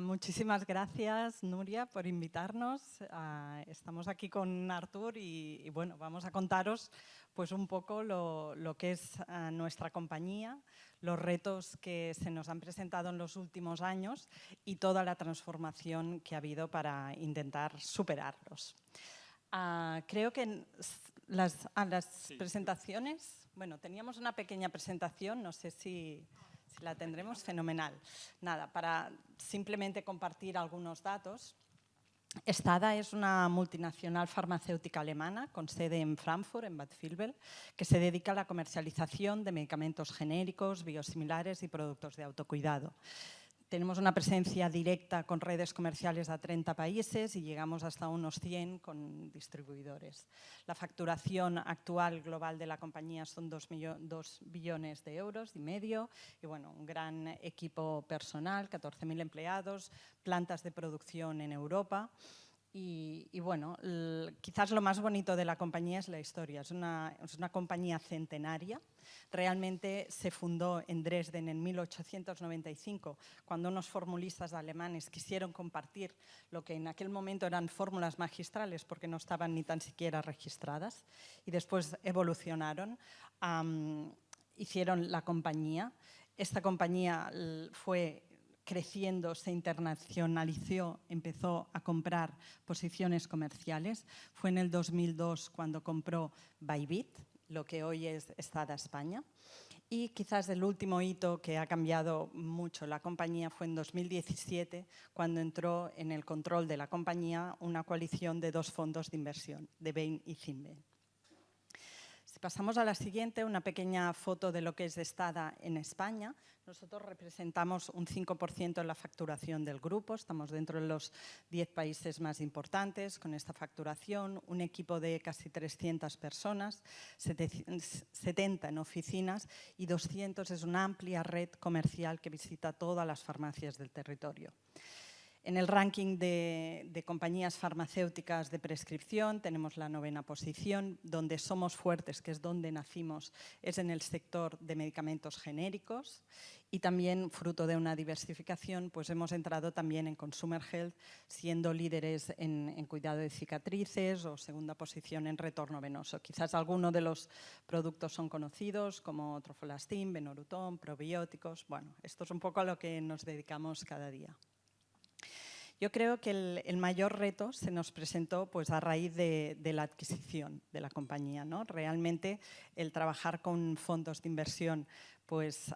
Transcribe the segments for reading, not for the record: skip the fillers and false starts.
Muchísimas gracias, Nuria, por invitarnos. Estamos aquí con Artur y bueno, vamos a contaros pues, un poco lo que es nuestra compañía, los retos que se nos han presentado en los últimos años y toda la transformación que ha habido para intentar superarlos. Creo que en las presentaciones, bueno, teníamos una pequeña presentación, no sé si la tendremos, fenomenal. Nada, para simplemente compartir algunos datos. STADA es una multinacional farmacéutica alemana con sede en Frankfurt, en Bad Vilbel, que se dedica a la comercialización de medicamentos genéricos, biosimilares y productos de autocuidado. Tenemos una presencia directa con redes comerciales a 30 países y llegamos hasta unos 100 con distribuidores. La facturación actual global de la compañía son 2 billones de euros y medio y bueno, un gran equipo personal, 14.000 empleados, plantas de producción en Europa. Y bueno, quizás lo más bonito de la compañía es la historia. Es una compañía centenaria. Realmente se fundó en Dresden en 1895, cuando unos formulistas alemanes quisieron compartir lo que en aquel momento eran fórmulas magistrales, porque no estaban ni tan siquiera registradas, y después evolucionaron, hicieron la compañía. Esta compañía fue creciendo, se internacionalizó, empezó a comprar posiciones comerciales. Fue en el 2002 cuando compró Bybit, lo que hoy es STADA España. Y quizás el último hito que ha cambiado mucho la compañía fue en 2017, cuando entró en el control de la compañía una coalición de 2 fondos de inversión, de Bain y Cinven. Si pasamos a la siguiente, una pequeña foto de lo que es STADA en España. Nosotros representamos un 5% en la facturación del grupo, estamos dentro de los 10 países más importantes con esta facturación, un equipo de casi 300 personas, 70 en oficinas y 200 es una amplia red comercial que visita todas las farmacias del territorio. En el ranking de compañías farmacéuticas de prescripción tenemos la 9ª posición. Donde somos fuertes, que es donde nacimos, es en el sector de medicamentos genéricos y también fruto de una diversificación, pues hemos entrado también en Consumer Health, siendo líderes en cuidado de cicatrices o 2ª posición en retorno venoso. Quizás algunos de los productos son conocidos como Trofolastin, Benorutón, probióticos. Bueno, esto es un poco a lo que nos dedicamos cada día. Yo creo que el mayor reto se nos presentó pues, a raíz de la adquisición de la compañía, ¿no? Realmente el trabajar con fondos de inversión pues,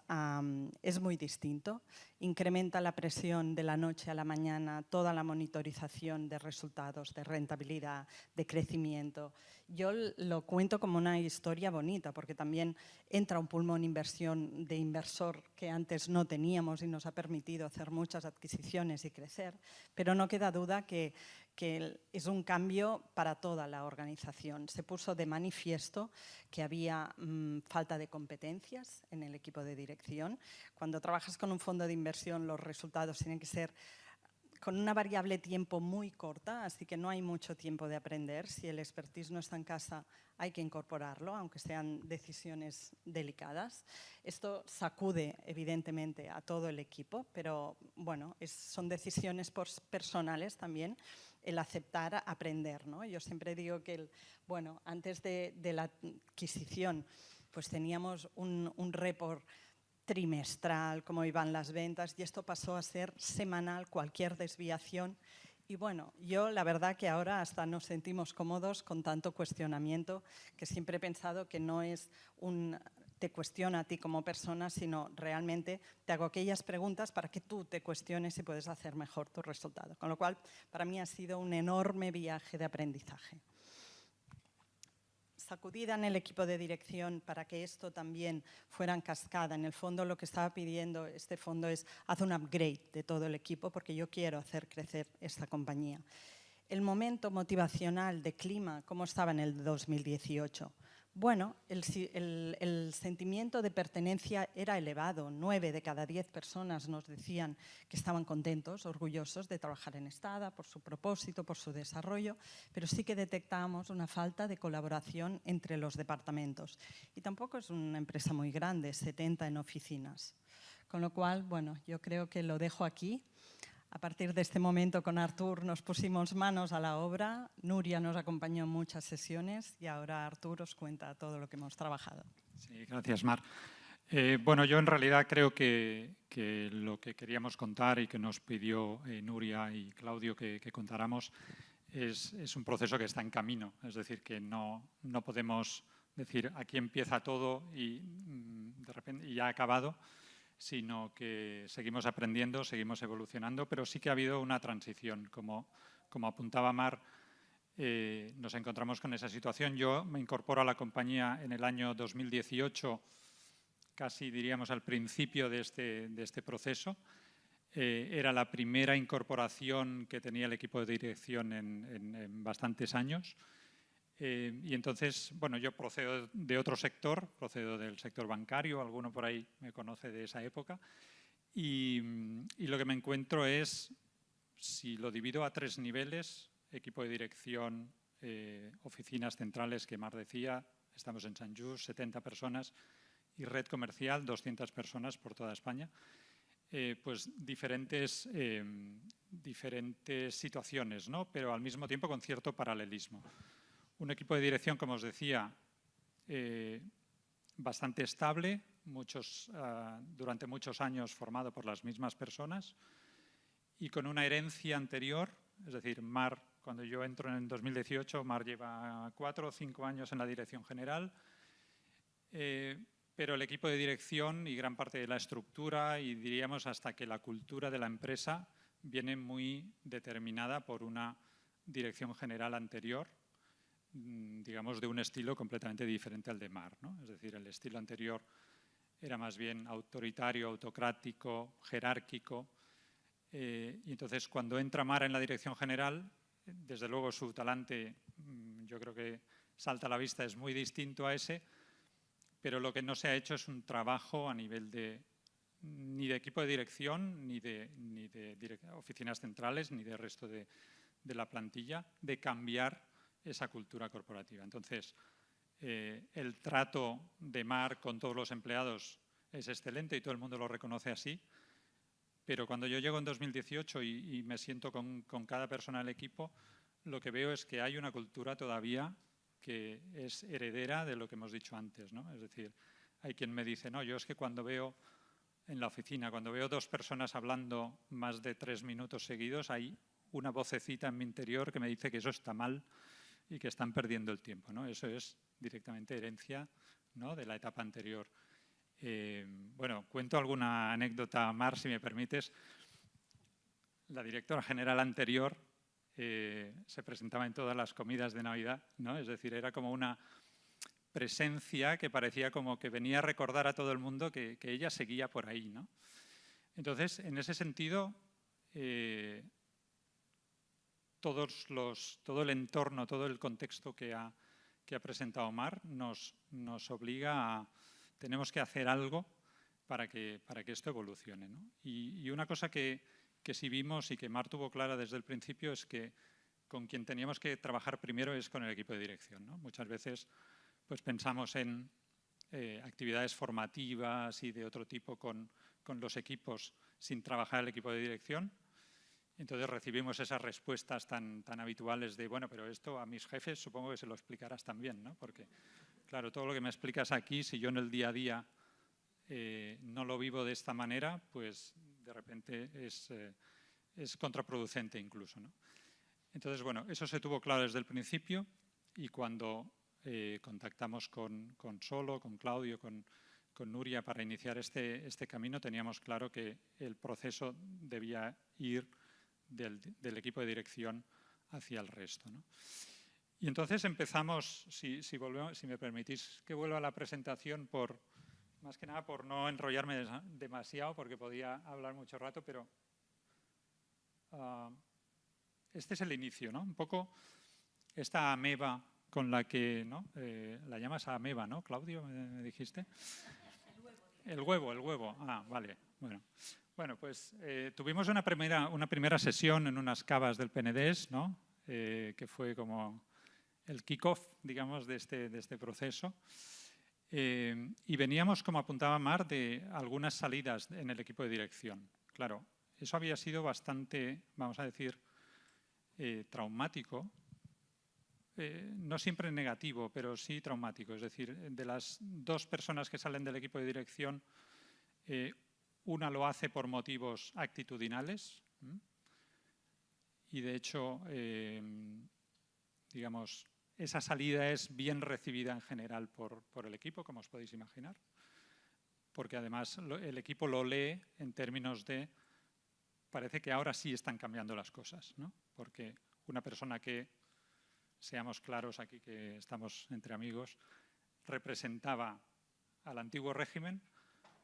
es muy distinto. Incrementa la presión de la noche a la mañana, toda la monitorización de resultados, de rentabilidad, de crecimiento. Yo lo cuento como una historia bonita porque también entra un pulmón inversión de inversor que antes no teníamos y nos ha permitido hacer muchas adquisiciones y crecer, pero no queda duda que es un cambio para toda la organización. Se puso de manifiesto que había falta de competencias en el equipo de dirección. Cuando trabajas con un fondo de inversión, los resultados tienen que ser con una variable tiempo muy corta, así que no hay mucho tiempo de aprender. Si el expertise no está en casa, hay que incorporarlo, aunque sean decisiones delicadas. Esto sacude, evidentemente, a todo el equipo, pero bueno, son decisiones personales también, el aceptar, aprender, ¿no? Yo siempre digo que, bueno, antes de la adquisición, pues teníamos un report trimestral, cómo iban las ventas, y esto pasó a ser semanal, cualquier desviación. Y bueno, yo la verdad que ahora hasta nos sentimos cómodos con tanto cuestionamiento, que siempre he pensado que no es te cuestiona a ti como persona, sino realmente te hago aquellas preguntas para que tú te cuestiones y puedes hacer mejor tu resultado. Con lo cual, para mí ha sido un enorme viaje de aprendizaje. Sacudida en el equipo de dirección para que esto también fuera en cascada. En el fondo lo que estaba pidiendo este fondo es haz un upgrade de todo el equipo porque yo quiero hacer crecer esta compañía. El momento motivacional de clima, ¿cómo estaba en el 2018? Bueno, el sentimiento de pertenencia era elevado. 9 de cada 10 personas nos decían que estaban contentos, orgullosos de trabajar en STADA por su propósito, por su desarrollo, pero sí que detectábamos una falta de colaboración entre los departamentos. Y tampoco es una empresa muy grande, 70 en oficinas. Con lo cual, bueno, yo creo que lo dejo aquí. A partir de este momento con Artur nos pusimos manos a la obra, Nuria nos acompañó en muchas sesiones y ahora Artur os cuenta todo lo que hemos trabajado. Sí, gracias, Mar. Bueno, yo en realidad creo que lo que queríamos contar y que nos pidió Nuria y Claudio que contáramos es un proceso que está en camino. Es decir, que no podemos decir aquí empieza todo y de repente ya ha acabado, sino que seguimos aprendiendo, seguimos evolucionando, pero sí que ha habido una transición. Como apuntaba Mar, nos encontramos con esa situación. Yo me incorporo a la compañía en el año 2018, casi diríamos al principio de este proceso. Era la primera incorporación que tenía el equipo de dirección en bastantes años. Y entonces, bueno, yo procedo de otro sector, procedo del sector bancario, alguno por ahí me conoce de esa época, y lo que me encuentro es, si lo divido a 3 niveles, equipo de dirección, oficinas centrales, que Mar decía, estamos en Sant Just, 70 personas, y red comercial, 200 personas por toda España, pues diferentes situaciones, ¿no? Pero al mismo tiempo con cierto paralelismo. Un equipo de dirección, como os decía, bastante estable, durante muchos años formado por las mismas personas y con una herencia anterior, es decir, Mar, cuando yo entro en 2018, Mar lleva 4 o 5 años en la dirección general, pero el equipo de dirección y gran parte de la estructura y diríamos hasta que la cultura de la empresa viene muy determinada por una dirección general anterior, digamos, de un estilo completamente diferente al de Mar, ¿no? Es decir, el estilo anterior era más bien autoritario, autocrático, jerárquico. Y entonces, cuando entra Mar en la dirección general, desde luego su talante, yo creo que salta a la vista, es muy distinto a ese, pero lo que no se ha hecho es un trabajo a nivel ni de equipo de dirección, ni de oficinas centrales, ni del resto de la plantilla, de cambiar esa cultura corporativa. Entonces, el trato de Mar con todos los empleados es excelente y todo el mundo lo reconoce así, pero cuando yo llego en 2018 y me siento con cada persona del equipo, lo que veo es que hay una cultura todavía que es heredera de lo que hemos dicho antes, ¿no? Es decir, hay quien me dice, no, yo es que cuando veo en la oficina, cuando veo 2 personas hablando más de 3 minutos seguidos, hay una vocecita en mi interior que me dice que eso está mal y que están perdiendo el tiempo, ¿no? Eso es directamente herencia, ¿no?, de la etapa anterior. Bueno, cuento alguna anécdota, Mar, si me permites. La directora general anterior se presentaba en todas las comidas de Navidad, ¿no? Es decir, era como una presencia que parecía como que venía a recordar a todo el mundo que ella seguía por ahí, ¿no? Entonces, en ese sentido, todo el entorno, todo el contexto que ha presentado Mar nos obliga a tenemos que hacer algo para que esto evolucione, ¿no? Y una cosa que sí vimos y que Mar tuvo clara desde el principio es que con quien teníamos que trabajar primero es con el equipo de dirección, ¿no? Muchas veces pues pensamos en actividades formativas y de otro tipo con los equipos sin trabajar el equipo de dirección. Entonces recibimos esas respuestas tan habituales de, bueno, pero esto a mis jefes supongo que se lo explicarás también, ¿no? Porque, claro, todo lo que me explicas aquí, si yo en el día a día no lo vivo de esta manera, pues de repente es contraproducente incluso, ¿no? Entonces, bueno, eso se tuvo claro desde el principio y cuando contactamos con Solo, con Claudio, con Nuria para iniciar este camino, teníamos claro que el proceso debía ir del equipo de dirección hacia el resto, ¿no? Y entonces empezamos, si me permitís que vuelva a la presentación, más que nada por no enrollarme demasiado, porque podía hablar mucho rato, pero este es el inicio, ¿no? Un poco esta ameba con la que, ¿no? La llamas ameba, ¿no, Claudio? ¿Me dijiste? El huevo. Ah, vale. Bueno, pues tuvimos una primera sesión en unas cavas del Penedès, ¿no? Que fue como el kick-off, digamos, de este proceso. Y veníamos, como apuntaba Mar, de algunas salidas en el equipo de dirección. Claro, Eso había sido bastante, vamos a decir, traumático. No siempre negativo, pero sí traumático. Es decir, de las 2 personas que salen del equipo de dirección, una lo hace por motivos actitudinales y, de hecho, digamos, esa salida es bien recibida en general por el equipo, como os podéis imaginar, porque además el equipo lo lee en términos de parece que ahora sí están cambiando las cosas, ¿no? Porque una persona que, seamos claros aquí que estamos entre amigos, representaba al antiguo régimen,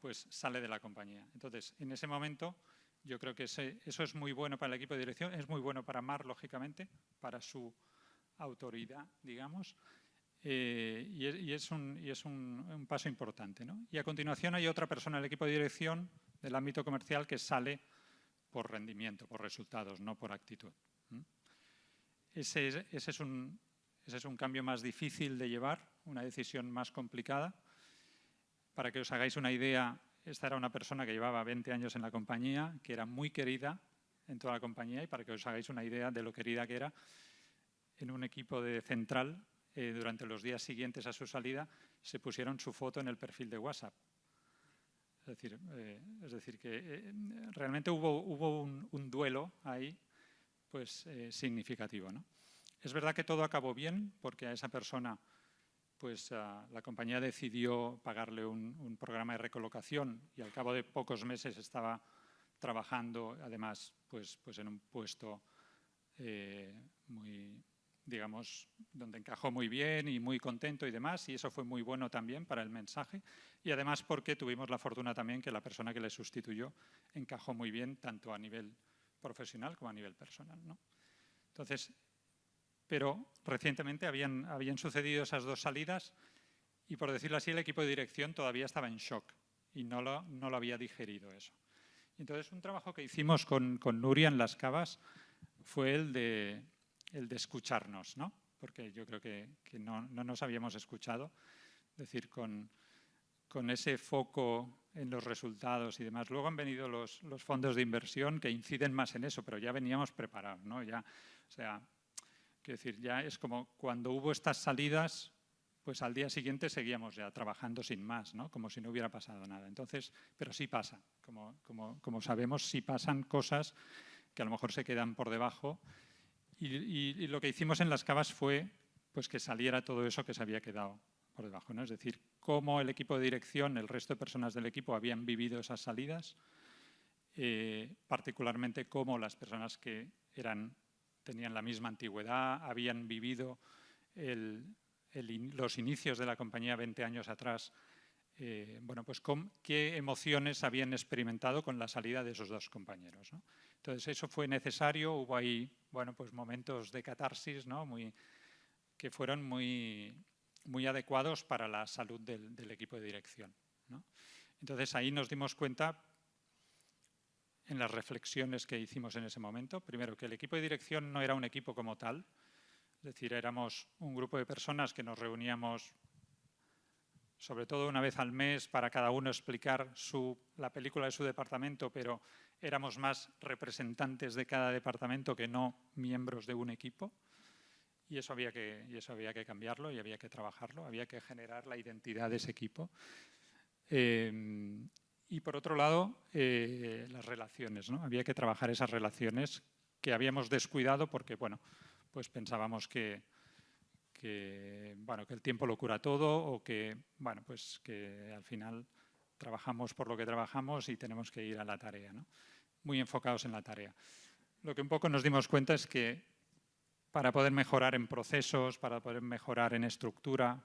pues sale de la compañía. Entonces, en ese momento, yo creo que eso es muy bueno para el equipo de dirección, es muy bueno para Marc, lógicamente, para su autoridad, digamos, y es un paso importante, ¿no? Y a continuación hay otra persona del equipo de dirección del ámbito comercial que sale por rendimiento, por resultados, no por actitud. Ese es un cambio más difícil de llevar, una decisión más complicada. Para que os hagáis una idea, esta era una persona que llevaba 20 años en la compañía, que era muy querida en toda la compañía, y para que os hagáis una idea de lo querida que era, en un equipo de central, durante los días siguientes a su salida, se pusieron su foto en el perfil de WhatsApp. Es decir que realmente hubo un duelo ahí, pues significativo, ¿no? Es verdad que todo acabó bien, porque a esa persona pues la compañía decidió pagarle un programa de recolocación y al cabo de pocos meses estaba trabajando, además, pues en un puesto muy, digamos, donde encajó muy bien y muy contento y demás, y eso fue muy bueno también para el mensaje, y además porque tuvimos la fortuna también que la persona que le sustituyó encajó muy bien tanto a nivel profesional como a nivel personal, ¿no? Entonces, pero recientemente habían sucedido esas 2 salidas y, por decirlo así, el equipo de dirección todavía estaba en shock y no lo había digerido eso. Entonces, un trabajo que hicimos con Nuria en Las Cavas fue el de escucharnos, ¿no? Porque yo creo que no nos habíamos escuchado. Es decir, con ese foco en los resultados y demás. Luego han venido los fondos de inversión que inciden más en eso, pero ya veníamos preparados, ¿no? Ya, o sea, quiero decir, ya es como cuando hubo estas salidas, pues al día siguiente seguíamos ya trabajando sin más, ¿no? Como si no hubiera pasado nada. Entonces, pero sí pasa, como sabemos, sí pasan cosas que a lo mejor se quedan por debajo y lo que hicimos en Las Cavas fue pues que saliera todo eso que se había quedado por debajo, ¿no? Es decir, cómo el equipo de dirección, el resto de personas del equipo habían vivido esas salidas, particularmente cómo las personas que tenían la misma antigüedad, habían vivido los inicios de la compañía 20 años atrás, bueno, pues qué emociones habían experimentado con la salida de esos 2 compañeros, ¿no? Entonces, eso fue necesario, hubo ahí, bueno, pues momentos de catarsis, ¿no? Que fueron muy adecuados para la salud del equipo de dirección, ¿no? Entonces, ahí nos dimos cuenta, en las reflexiones que hicimos en ese momento, primero que el equipo de dirección no era un equipo como tal, es decir, éramos un grupo de personas que nos reuníamos sobre todo una vez al mes para cada uno explicar la película de su departamento, pero éramos más representantes de cada departamento que no miembros de un equipo, y eso había que cambiarlo y había que trabajarlo, había que generar la identidad de ese equipo. Y por otro lado, las relaciones, ¿no? Había que trabajar esas relaciones que habíamos descuidado porque, bueno, pues pensábamos que el tiempo lo cura todo o que, bueno, pues que al final trabajamos por lo que trabajamos y tenemos que ir a la tarea, ¿no? Muy enfocados en la tarea. Lo que un poco nos dimos cuenta es que para poder mejorar en procesos, para poder mejorar en estructura,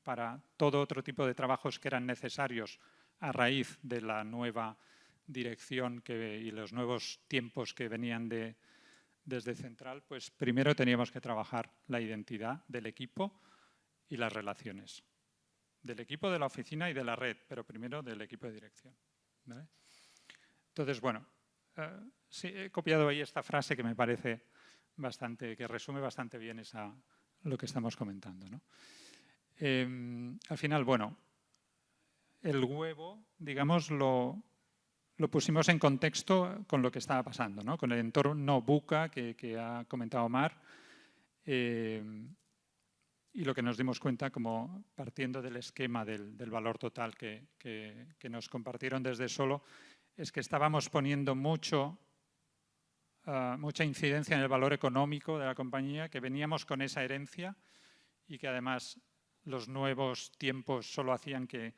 para todo otro tipo de trabajos que eran necesarios a raíz de la nueva dirección y los nuevos tiempos que venían desde Central, pues primero teníamos que trabajar la identidad del equipo y las relaciones. Del equipo, de la oficina y de la red, pero primero del equipo de dirección, ¿vale? Entonces, bueno, sí, he copiado ahí esta frase que me parece que resume bastante bien lo que estamos comentando, ¿no? Al final, bueno, el huevo, digamos, lo lo pusimos en contexto con lo que estaba pasando, ¿no? Con el entorno VUCA que ha comentado Mar, y lo que nos dimos cuenta, como partiendo del esquema del valor total que nos compartieron desde Solo, es que estábamos poniendo mucha incidencia en el valor económico de la compañía, que veníamos con esa herencia y que además los nuevos tiempos solo hacían que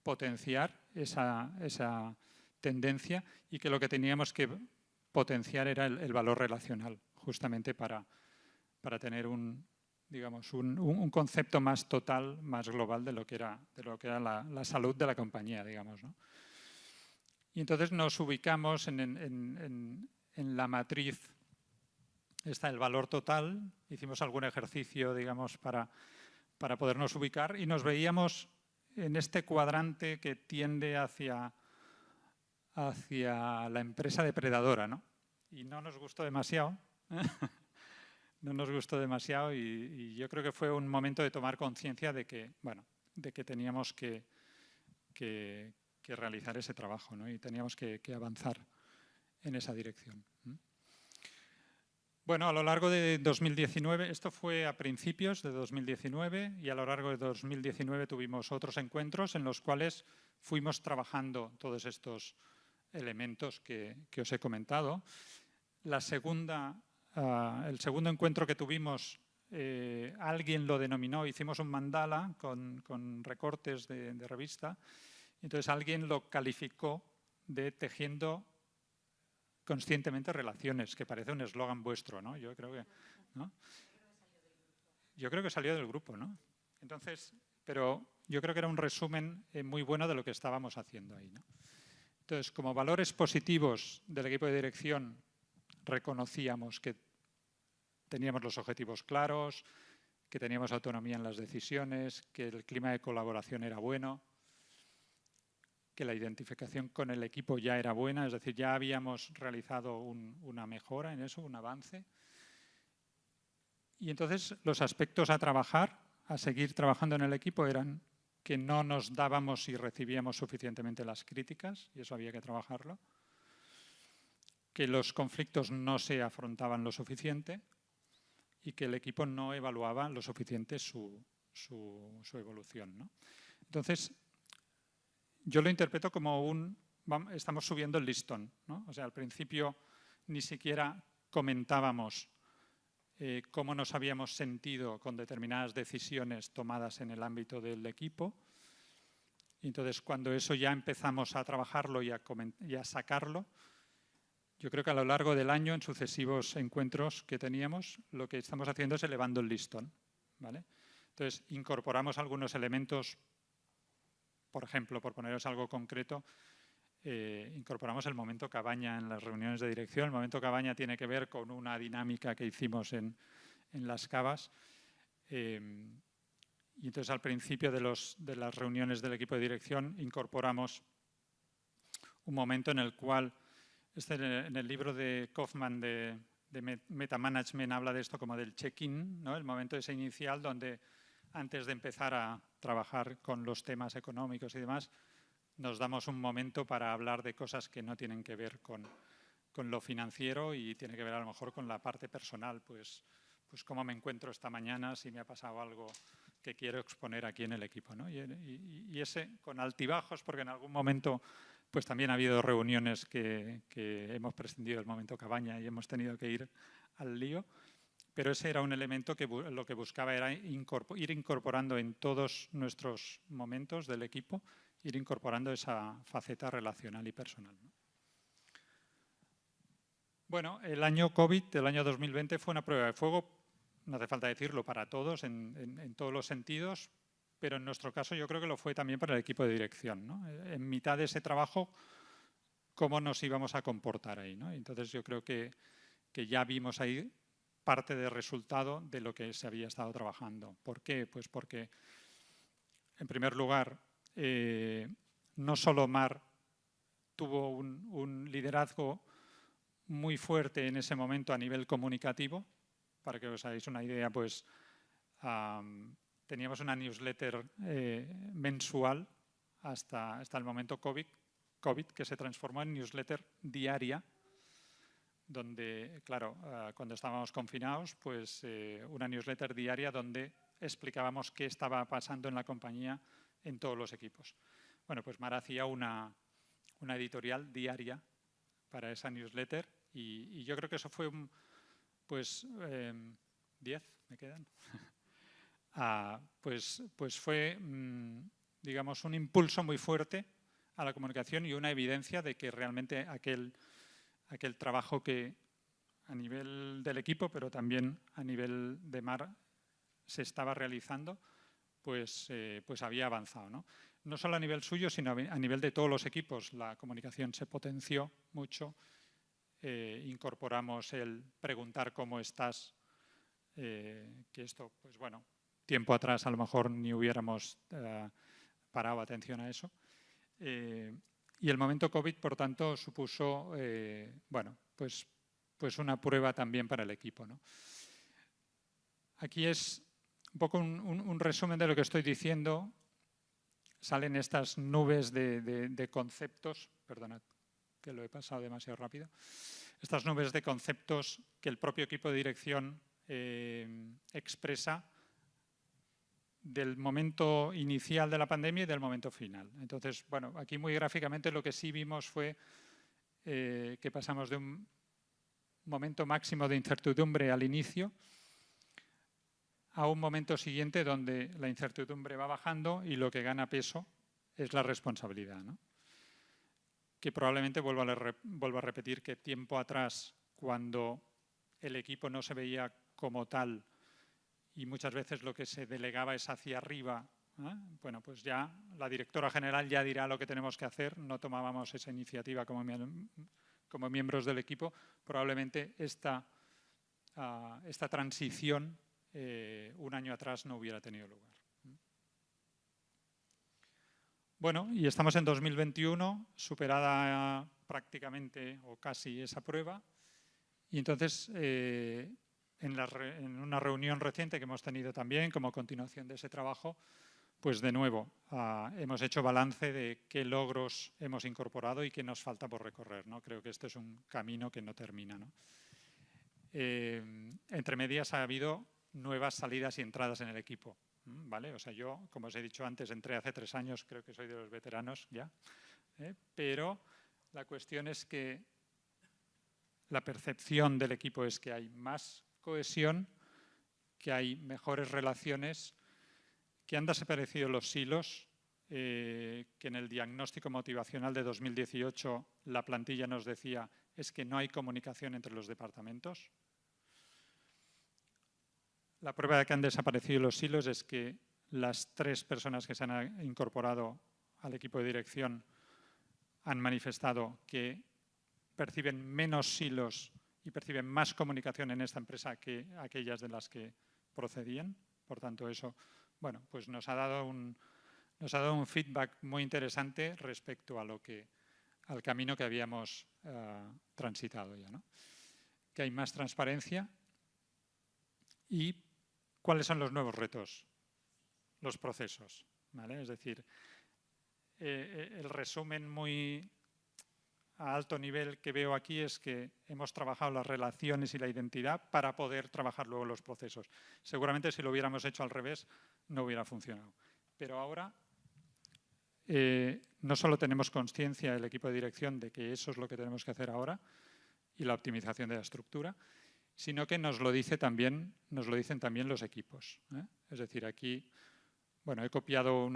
potenciar esa tendencia, y que lo que teníamos que potenciar era el valor relacional, justamente para tener un concepto más total, más global de lo que era la salud de la compañía, digamos, ¿no? Y entonces nos ubicamos en la matriz, está el valor total, hicimos algún ejercicio, digamos, para podernos ubicar, y nos veíamos en este cuadrante que tiende hacia la empresa depredadora, ¿no? Y no nos gustó demasiado. No nos gustó demasiado, y yo creo que fue un momento de tomar conciencia de que teníamos que realizar ese trabajo, ¿no? Y teníamos que avanzar en esa dirección. Bueno, a lo largo de 2019, esto fue a principios de 2019, y a lo largo de 2019 tuvimos otros encuentros en los cuales fuimos trabajando todos estos elementos que os he comentado. El segundo encuentro que tuvimos, alguien lo denominó, hicimos un mandala con recortes de revista, entonces alguien lo calificó de tejiendo conscientemente relaciones, que parece un eslogan vuestro, ¿no? Yo creo que, ¿no? Yo creo que salió del grupo, ¿no? Entonces, pero yo creo que era un resumen muy bueno de lo que estábamos haciendo ahí, ¿no? Entonces, como valores positivos del equipo de dirección, reconocíamos que teníamos los objetivos claros, que teníamos autonomía en las decisiones, que el clima de colaboración era bueno, que la identificación con el equipo ya era buena, es decir, ya habíamos realizado una mejora en eso, un avance. Y entonces los aspectos a trabajar, a seguir trabajando en el equipo, eran que no nos dábamos y recibíamos suficientemente las críticas, y eso había que trabajarlo, que los conflictos no se afrontaban lo suficiente y que el equipo no evaluaba lo suficiente su evolución, ¿no? Entonces, yo lo interpreto como estamos subiendo el listón, ¿no? O sea, al principio ni siquiera comentábamos cómo nos habíamos sentido con determinadas decisiones tomadas en el ámbito del equipo. Y entonces, cuando eso ya empezamos a trabajarlo y a sacarlo, yo creo que a lo largo del año, en sucesivos encuentros que teníamos, lo que estamos haciendo es elevando el listón, ¿vale? Entonces, incorporamos algunos elementos, por ejemplo, por poneros algo concreto, incorporamos el momento cabaña en las reuniones de dirección. El momento cabaña tiene que ver con una dinámica que hicimos en las cavas. Y entonces, al principio de las reuniones del equipo de dirección, incorporamos un momento en el cual, en el libro de Kaufman de Metamanagement habla de esto como del check-in, ¿no? El momento ese inicial donde, antes de empezar a trabajar con los temas económicos y demás, nos damos un momento para hablar de cosas que no tienen que ver con lo financiero y tiene que ver a lo mejor con la parte personal, pues cómo me encuentro esta mañana, si me ha pasado algo que quiero exponer aquí en el equipo, ¿no? Y ese con altibajos, porque en algún momento pues también ha habido reuniones que hemos prescindido del momento cabaña y hemos tenido que ir al lío, pero ese era un elemento que lo que buscaba era ir incorporando en todos nuestros momentos del equipo, ir incorporando esa faceta relacional y personal, ¿no? Bueno, el año COVID, el año 2020, fue una prueba de fuego, no hace falta decirlo, para todos, en todos los sentidos, pero en nuestro caso yo creo que lo fue también para el equipo de dirección, ¿no? En mitad de ese trabajo, cómo nos íbamos a comportar ahí, ¿no? Entonces yo creo que ya vimos ahí parte del resultado de lo que se había estado trabajando. ¿Por qué? Pues porque, en primer lugar, no solo Mar tuvo un liderazgo muy fuerte en ese momento a nivel comunicativo. Para que os hagáis una idea, pues teníamos una newsletter mensual hasta el momento COVID COVID, que se transformó en newsletter diaria, donde, claro, cuando estábamos confinados, pues una newsletter diaria donde explicábamos qué estaba pasando en la compañía en todos los equipos. Bueno, pues Mar hacía una editorial diaria para esa newsletter y yo creo que eso fue pues 10, ¿me quedan? Pues fue, digamos, un impulso muy fuerte a la comunicación y una evidencia de que realmente aquel trabajo que a nivel del equipo, pero también a nivel de Mar se estaba realizando, pues había avanzado, ¿no? No solo a nivel suyo, sino a nivel de todos los equipos. La comunicación se potenció mucho, incorporamos el preguntar cómo estás, que esto, pues bueno, tiempo atrás a lo mejor ni hubiéramos parado atención a eso. Y el momento COVID, por tanto, supuso, bueno, pues una prueba también para el equipo, ¿no? Aquí es un poco un resumen de lo que estoy diciendo. Salen estas nubes de conceptos, perdonad que lo he pasado demasiado rápido, estas nubes de conceptos que el propio equipo de dirección expresa del momento inicial de la pandemia y del momento final. Entonces, bueno, aquí muy gráficamente lo que sí vimos fue que pasamos de un momento máximo de incertidumbre al inicio a un momento siguiente donde la incertidumbre va bajando y lo que gana peso es la responsabilidad, ¿no? Que probablemente vuelvo a repetir que tiempo atrás, cuando el equipo no se veía como tal y muchas veces lo que se delegaba es hacia arriba, ¿eh? Bueno, pues ya la directora general ya dirá lo que tenemos que hacer, no tomábamos esa iniciativa como miembros del equipo, probablemente esta transición un año atrás no hubiera tenido lugar. Bueno, y estamos en 2021, superada prácticamente o casi esa prueba, y entonces en una reunión reciente que hemos tenido también como continuación de ese trabajo, pues de nuevo hemos hecho balance de qué logros hemos incorporado y qué nos falta por recorrer, ¿no? Creo que este es un camino que no termina, ¿no? Entre medias ha habido nuevas salidas y entradas en el equipo, ¿vale? O sea, yo, como os he dicho antes, entré hace 3 años, creo que soy de los veteranos ya, pero la cuestión es que la percepción del equipo es que hay más cohesión, que hay mejores relaciones, que han desaparecido los silos, que en el diagnóstico motivacional de 2018 la plantilla nos decía es que no hay comunicación entre los departamentos. La prueba de que han desaparecido los silos es que las 3 personas que se han incorporado al equipo de dirección han manifestado que perciben menos silos y perciben más comunicación en esta empresa que aquellas de las que procedían. Por tanto, eso, bueno, pues nos ha dado un feedback muy interesante respecto a al camino que habíamos transitado ya, ¿no? Que hay más transparencia. ¿Y cuáles son los nuevos retos? Los procesos, ¿vale? Es decir, el resumen muy a alto nivel que veo aquí es que hemos trabajado las relaciones y la identidad para poder trabajar luego los procesos. Seguramente si lo hubiéramos hecho al revés no hubiera funcionado. Pero ahora no solo tenemos conciencia del equipo de dirección de que eso es lo que tenemos que hacer ahora y la optimización de la estructura, sino que nos lo dicen también los equipos, ¿eh? Es decir, aquí, bueno, he copiado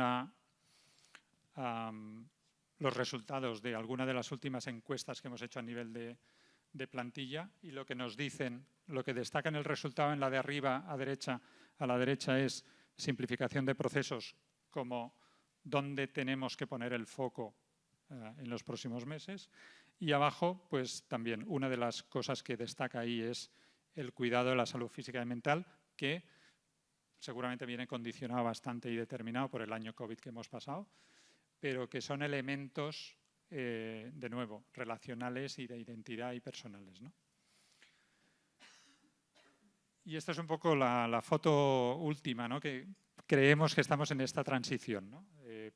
los resultados de alguna de las últimas encuestas que hemos hecho a nivel de plantilla y lo que nos dicen, lo que destaca en el resultado en la de arriba a la derecha es simplificación de procesos como dónde tenemos que poner el foco en los próximos meses y abajo pues también una de las cosas que destaca ahí es el cuidado de la salud física y mental que seguramente viene condicionado bastante y determinado por el año COVID que hemos pasado, pero que son elementos, de nuevo, relacionales y de identidad y personales, ¿no? Y esta es un poco la foto última, ¿no? Que creemos que estamos en esta transición, ¿no?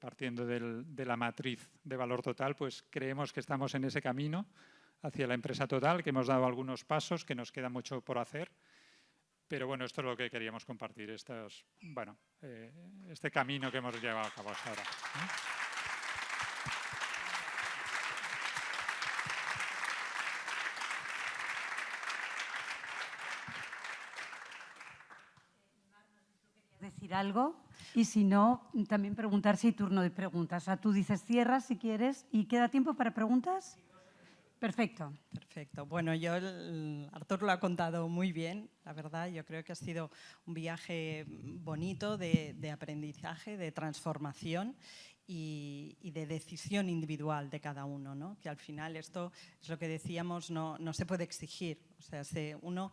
Partiendo de la matriz de valor total, pues creemos que estamos en ese camino hacia la empresa total, que hemos dado algunos pasos, que nos queda mucho por hacer. Pero bueno, esto es lo que queríamos compartir, este camino que hemos llevado a cabo hasta ahora, ¿no? Decir algo y si no, también preguntar si hay turno de preguntas. O sea, tú dices cierras si quieres y ¿queda tiempo para preguntas? Perfecto. Perfecto. Bueno, Artur lo ha contado muy bien, la verdad. Yo creo que ha sido un viaje bonito de aprendizaje, de transformación y de decisión individual de cada uno, ¿no? Que al final esto es lo que decíamos, no se puede exigir. O sea, uno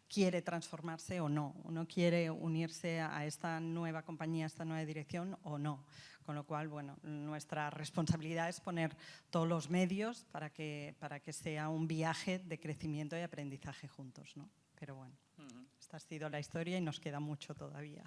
quiere transformarse o no, uno quiere unirse a esta nueva compañía, a esta nueva dirección o no. Con lo cual, bueno, nuestra responsabilidad es poner todos los medios para que sea un viaje de crecimiento y aprendizaje juntos, ¿no? Pero bueno, esta ha sido la historia y nos queda mucho todavía.